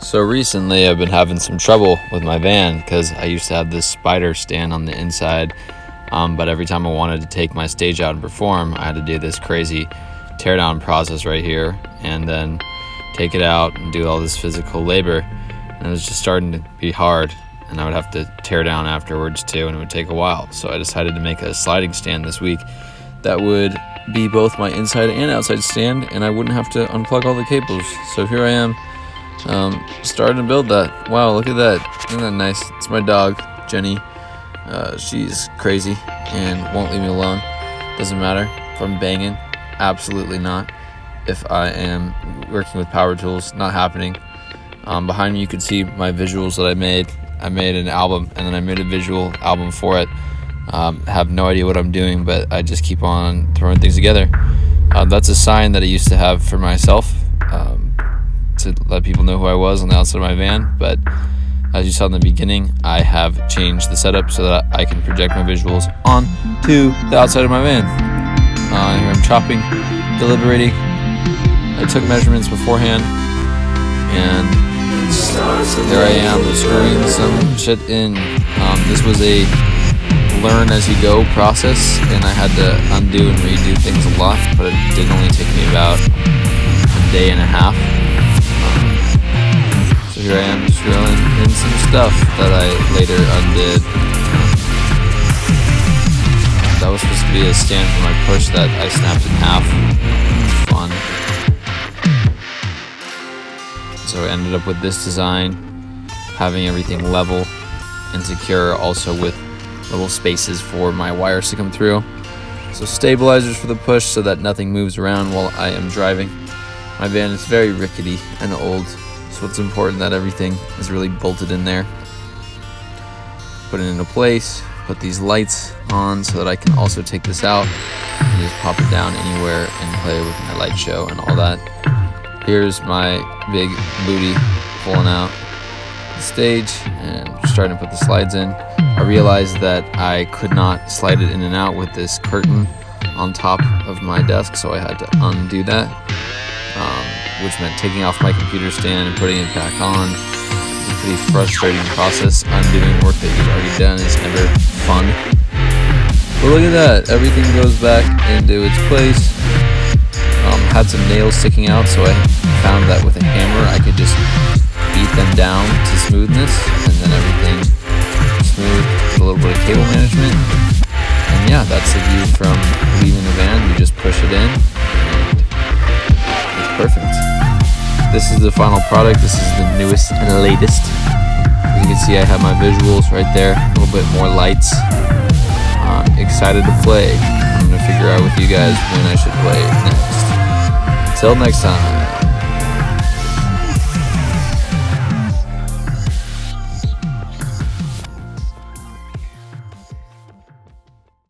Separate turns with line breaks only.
So recently I've been having some trouble with my van because I used to have this spider stand on the inside, but every time I wanted to take my stage out and perform, I had to do this crazy teardown process right here and then take it out and do all this physical labor, and it was just starting to be hard, and I would have to tear down afterwards too, and it would take a while. So I decided to make a sliding stand this week that would be both my inside and outside stand, and I wouldn't have to unplug all the cables. So here I am, starting to build that. Wow, look at that. Isn't that nice? It's my dog, Jenny. She's crazy and won't leave me alone. Doesn't matter if I'm banging, absolutely not. If I am working with power tools, not happening. Behind me you can see my visuals that I made. I made an album, and then I made a visual album for it. Have no idea what I'm doing, but I just keep on throwing things together. That's a sign that I used to have for myself, to let people know who I was on the outside of my van. But as you saw in the beginning, I have changed the setup so that I can project my visuals onto the outside of my van. Here I'm chopping, deliberating. I took measurements beforehand, and there I am screwing some shit in. This was a learn as you go process, and I had to undo and redo things a lot, but it did only take me about a day and a half. So here I am just drilling in some stuff that I later undid. That was supposed to be a stand for my push that I snapped in half. It's fun. So I ended up with this design, having everything level and secure, also with little spaces for my wires to come through. So stabilizers for the push so that nothing moves around while I am driving. My van is very rickety and old, so it's important that everything is really bolted in there. Put it into place, put these lights on so that I can also take this out and just pop it down anywhere and play with my light show and all that. Here's my big booty pulling out the stage and starting to put the slides in. I realized that I could not slide it in and out with this curtain on top of my desk, so I had to undo that, which meant taking off my computer stand and putting it back on. It's a pretty frustrating process. Undoing work that you've already done is never fun. But look at that, everything goes back into its place. Had some nails sticking out, so I found that with a hammer I could just beat them down to smoothness, and then everything smooth with a little bit of cable management. And yeah, that's the view from leaving the van. You just push it in, and it's perfect. This is the final product. This is the newest and latest. As you can see, I have my visuals right there, a little bit more lights. Excited to play. I'm going to figure out with you guys when I should play next. Till next time.